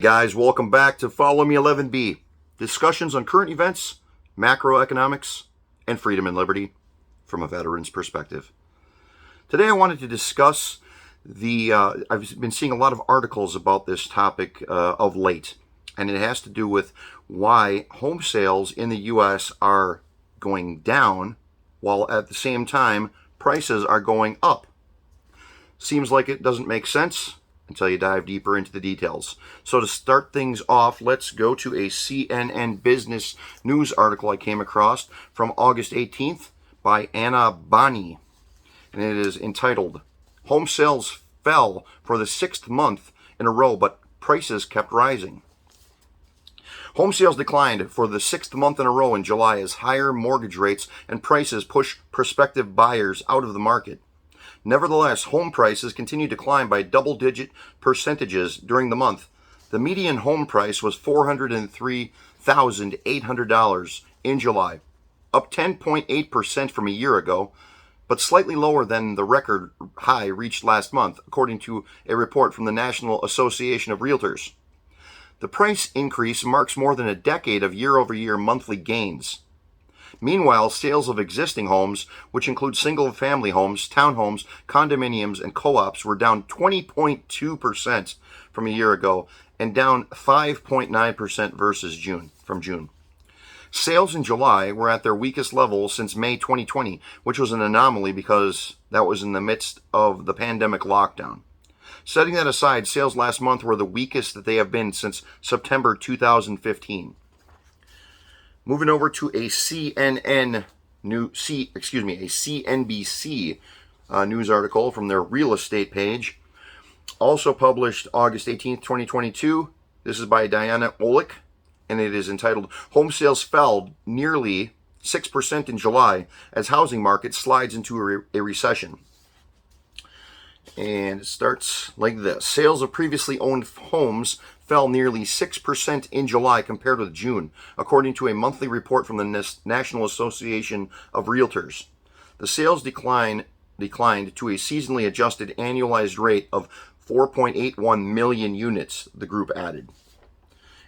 Guys, welcome back to Follow Me 11B. Discussions on current events, macroeconomics, and freedom and liberty from a veteran's perspective. Today I wanted to discuss I've been seeing a lot of articles about this topic of late, and it has to do with why home sales in the U.S. are going down while at the same time prices are going up. Seems like it doesn't make sense until you dive deeper into the details. So to start things off, let's go to a CNN Business News article I came across from August 18th by Anna Bani. And it is entitled, Home Sales Fell for the 6th month in a row, but prices kept rising. Home sales declined for the 6th month in a row in July as higher mortgage rates and prices push prospective buyers out of the market. Nevertheless, home prices continued to climb by double-digit percentages during the month. The median home price was $403,800 in July, up 10.8% from a year ago, but slightly lower than the record high reached last month, according to a report from the National Association of Realtors. The price increase marks more than a decade of year-over-year monthly gains. Meanwhile, sales of existing homes, which include single-family homes, townhomes, condominiums, and co-ops, were down 20.2% from a year ago and down 5.9% from June. Sales in July were at their weakest level since May 2020, which was an anomaly because that was in the midst of the pandemic lockdown. Setting that aside, sales last month were the weakest that they have been since September 2015. Moving over to a CNBC news article from their real estate page, also published August 18th, 2022. This is by Diana Olick, and it is entitled, Home Sales Fell Nearly 6% in July as Housing Market Slides into a Recession. And it starts like this. Sales of previously owned homes fell nearly 6% in July compared with June, according to a monthly report from the National Association of Realtors. The sales declined to a seasonally adjusted annualized rate of 4.81 million units, the group added.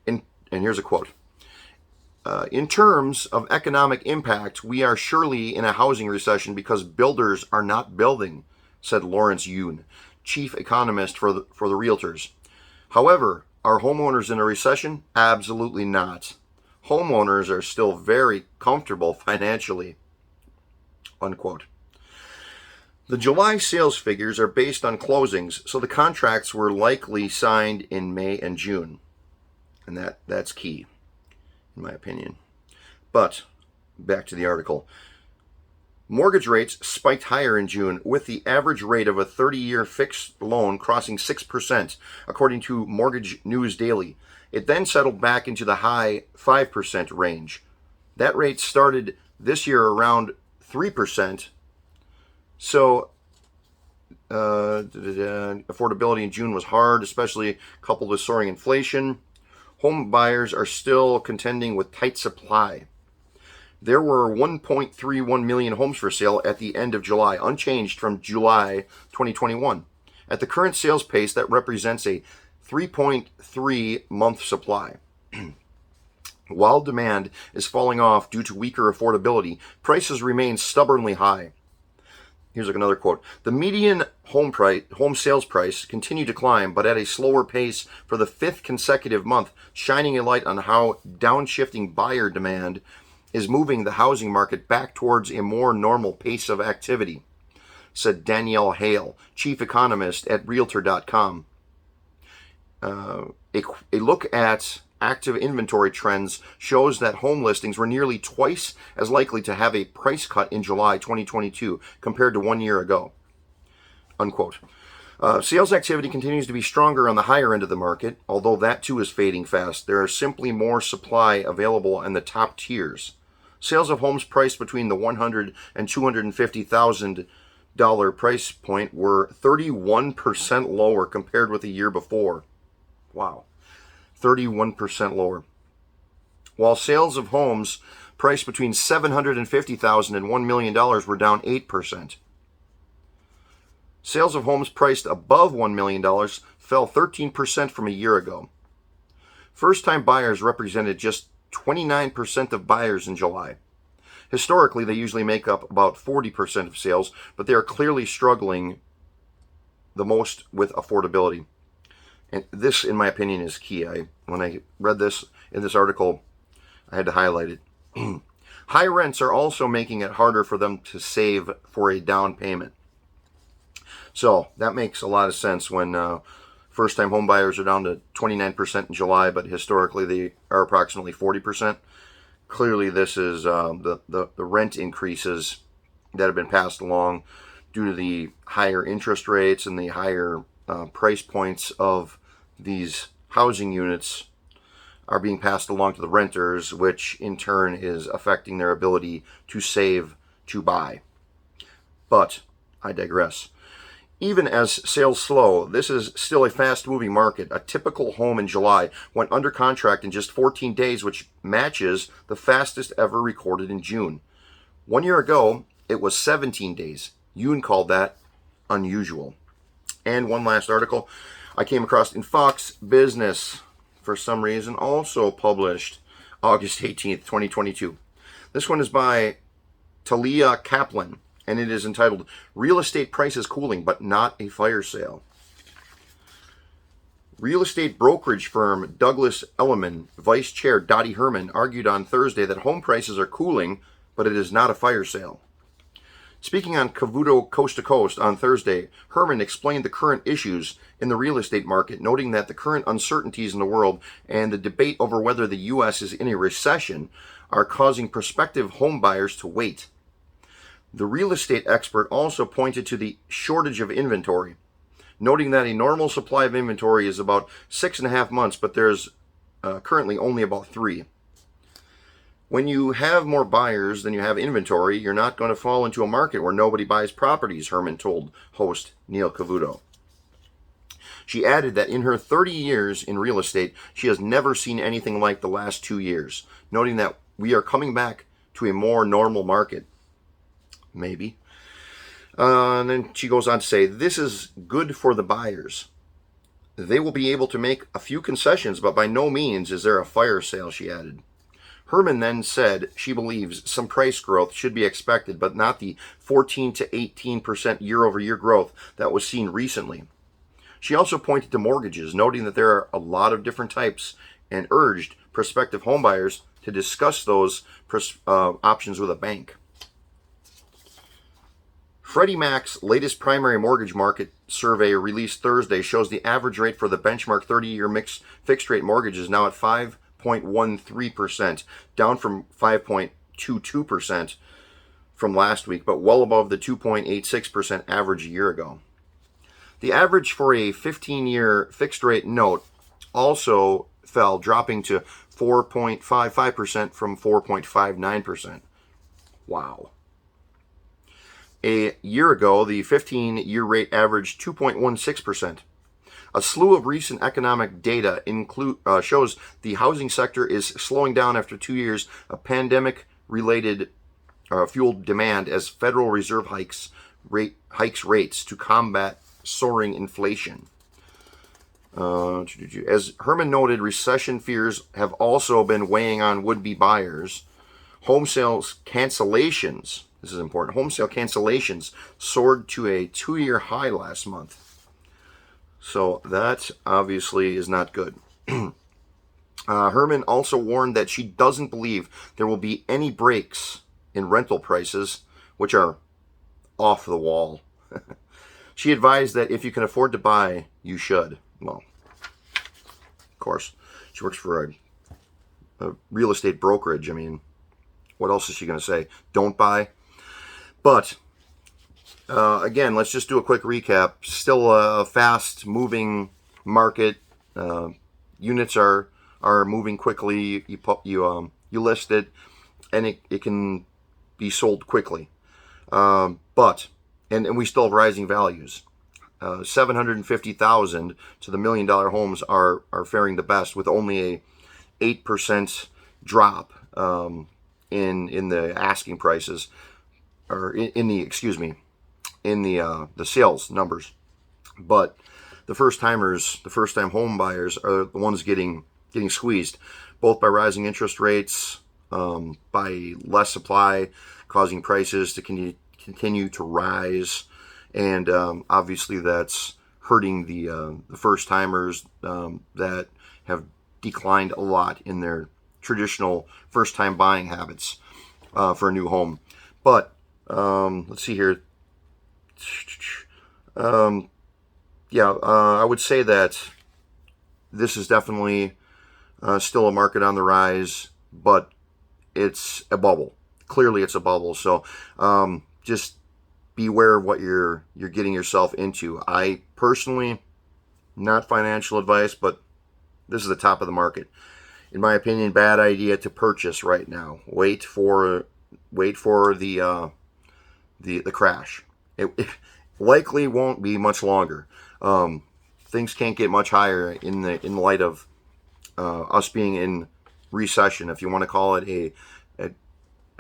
And here's a quote. In terms of economic impact, we are surely in a housing recession because builders are not building, said Lawrence Yoon, chief economist for the Realtors. However, are homeowners in a recession? Absolutely not. Homeowners are still very comfortable financially. Unquote. The July sales figures are based on closings, so the contracts were likely signed in May and June. And that's key, in my opinion. But, back to the article. Mortgage rates spiked higher in June, with the average rate of a 30-year fixed loan crossing 6%, according to Mortgage News Daily. It then settled back into the high 5% range. That rate started this year around 3%. So, affordability in June was hard, especially coupled with soaring inflation. Home buyers are still contending with tight supply. There were 1.31 million homes for sale at the end of July, unchanged from July 2021. At the current sales pace, that represents a 3.3-month supply. While demand is falling off due to weaker affordability, prices remain stubbornly high. Here's another quote. The median home sales price continued to climb, but at a slower pace for the 5th consecutive month, shining a light on how downshifting buyer demand is moving the housing market back towards a more normal pace of activity, said Danielle Hale, chief economist at Realtor.com. A look at active inventory trends shows that home listings were nearly twice as likely to have a price cut in July 2022 compared to 1 year ago. Unquote. Sales activity continues to be stronger on the higher end of the market, although that too is fading fast. There is simply more supply available in the top tiers. Sales of homes priced between the $100,000 and $250,000 price point were 31% lower compared with the year before. Wow, 31% lower. While sales of homes priced between $750,000 and $1 million were down 8%. Sales of homes priced above $1 million fell 13% from a year ago. First-time buyers represented just 29% of buyers in July. Historically, they usually make up about 40% of sales, but they are clearly struggling the most with affordability. And this, in my opinion, is key. When I read this in this article, I had to highlight it. High rents are also making it harder for them to save for a down payment. So that makes a lot of sense when first-time home buyers are down to 29% in July, but historically they are approximately 40%. Clearly, this is the rent increases that have been passed along due to the higher interest rates and the higher price points of these housing units are being passed along to the renters, which in turn is affecting their ability to save to buy. But I digress. Even as sales slow, this is still a fast-moving market. A typical home in July went under contract in just 14 days, which matches the fastest ever recorded in June. 1 year ago, it was 17 days. Yoon called that unusual. And one last article I came across in Fox Business, for some reason, also published August 18th, 2022. This one is by Talia Kaplan, and it is entitled, Real Estate Prices Cooling, but Not a Fire Sale. Real estate brokerage firm Douglas Elliman Vice Chair Dottie Herman argued on Thursday that home prices are cooling, but it is not a fire sale. Speaking on Cavuto Coast to Coast on Thursday, Herman explained the current issues in the real estate market, noting that the current uncertainties in the world and the debate over whether the U.S. is in a recession are causing prospective home buyers to wait. The real estate expert also pointed to the shortage of inventory, noting that a normal supply of inventory is about 6.5 months, but there's currently only about 3. When you have more buyers than you have inventory, you're not going to fall into a market where nobody buys properties, Herman told host Neil Cavuto. She added that in her 30 years in real estate, she has never seen anything like the last 2 years, noting that we are coming back to a more normal market. Maybe. And then she goes on to say, this is good for the buyers. They will be able to make a few concessions, but by no means is there a fire sale, she added. Herman then said she believes some price growth should be expected, but not the 14 to 18% year-over-year growth that was seen recently. She also pointed to mortgages, noting that there are a lot of different types, and urged prospective homebuyers to discuss those options with a bank. Freddie Mac's latest primary mortgage market survey released Thursday shows the average rate for the benchmark 30-year fixed rate mortgage is now at 5.13%, down from 5.22% from last week, but well above the 2.86% average a year ago. The average for a 15-year fixed rate note also fell, dropping to 4.55% from 4.59%. Wow. A year ago, the 15-year rate averaged 2.16%. A slew of recent economic data shows the housing sector is slowing down after 2 years of pandemic-related fueled demand as Federal Reserve hikes rates to combat soaring inflation. As Herman noted, recession fears have also been weighing on would-be buyers. Home sales cancellations, this is important, home sale cancellations soared to a 2-year high last month. So that obviously is not good. Herman also warned that she doesn't believe there will be any breaks in rental prices, which are off the wall. She advised that if you can afford to buy, you should. Well, of course, she works for a real estate brokerage. I mean, what else is she going to say? Don't buy? But again, let's just do a quick recap. Still a fast-moving market. Units are moving quickly. You list it, and it can be sold quickly. But we still have rising values. 750,000 to the $1 million homes are faring the best, with only a 8% drop in the asking prices, or in the sales numbers. But the first-time home buyers are the ones getting getting squeezed, both by rising interest rates, by less supply, causing prices to continue to rise, and obviously that's hurting the first timers that have declined a lot in their traditional first time buying habits for a new home. But let's see here. I would say that this is definitely still a market on the rise, but it's a bubble. Clearly, it's a bubble. So just beware of what you're getting yourself into. I personally, not financial advice, but this is the top of the market. In my opinion, bad idea to purchase right now. Wait for the crash. It likely won't be much longer. Things can't get much higher in light of us being in recession. If you want to call it a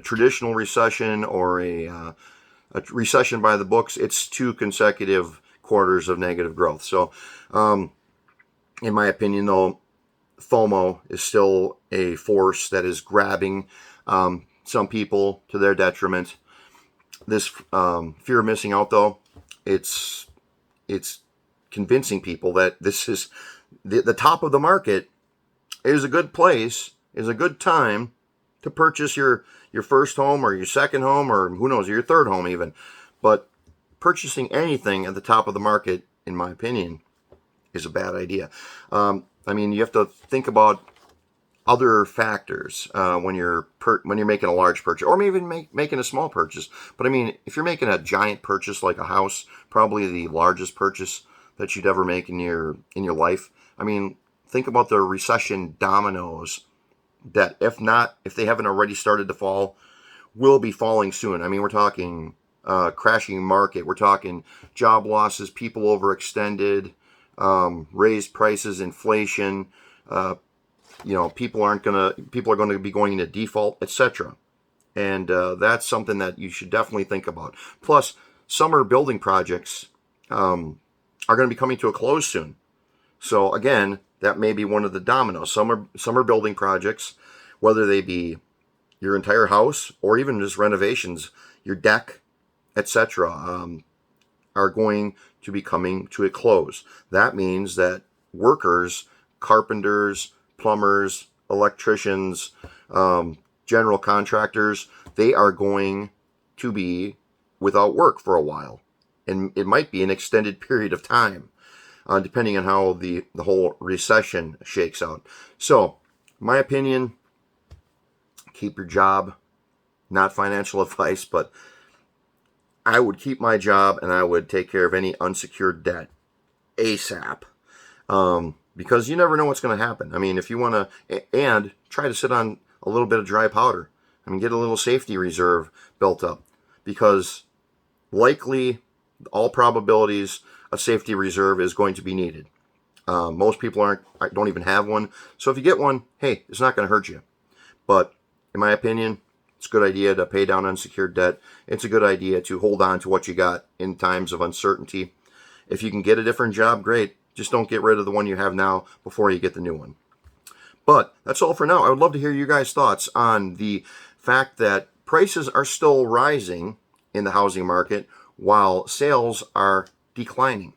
traditional recession or a recession by the books, it's 2 consecutive quarters of negative growth. So, in my opinion, though, FOMO is still a force that is grabbing some people to their detriment. This fear of missing out, though, it's convincing people that this is the top of the market is a good place, is a good time to purchase your first home or your second home or who knows, your third home even. But purchasing anything at the top of the market, in my opinion, is a bad idea. I mean, you have to think about other factors when you're making a large purchase, or maybe even making a small purchase. But I mean, if you're making a giant purchase like a house, probably the largest purchase that you'd ever make in your life. I mean, think about the recession dominoes that, if they haven't already started to fall, will be falling soon. I mean, we're talking crashing market. We're talking job losses, people overextended, raised prices, inflation. People are going to be going into default, etc. And that's something that you should definitely think about. Plus, summer building projects are going to be coming to a close soon. So again, that may be one of the dominoes. Summer building projects, whether they be your entire house or even just renovations, your deck, etc., are going to be coming to a close. That means that workers, carpenters, plumbers, electricians, general contractors, they are going to be without work for a while. And it might be an extended period of time, depending on how the whole recession shakes out. So, my opinion, keep your job. Not financial advice, but I would keep my job and I would take care of any unsecured debt ASAP. Because you never know what's going to happen. I mean, if you want to, and try to sit on a little bit of dry powder. I mean, get a little safety reserve built up, because likely, all probabilities, a safety reserve is going to be needed. Most people don't even have one. So if you get one, hey, it's not going to hurt you. But in my opinion, it's a good idea to pay down unsecured debt. It's a good idea to hold on to what you got in times of uncertainty. If you can get a different job, great. Just don't get rid of the one you have now before you get the new one. But that's all for now. I would love to hear you guys' thoughts on the fact that prices are still rising in the housing market while sales are declining.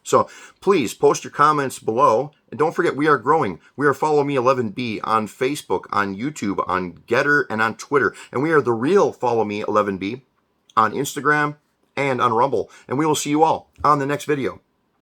So please post your comments below. And don't forget, we are growing. We are Follow Me 11B on Facebook, on YouTube, on Gettr, and on Twitter. And we are the real Follow Me 11B on Instagram and on Rumble. And we will see you all on the next video.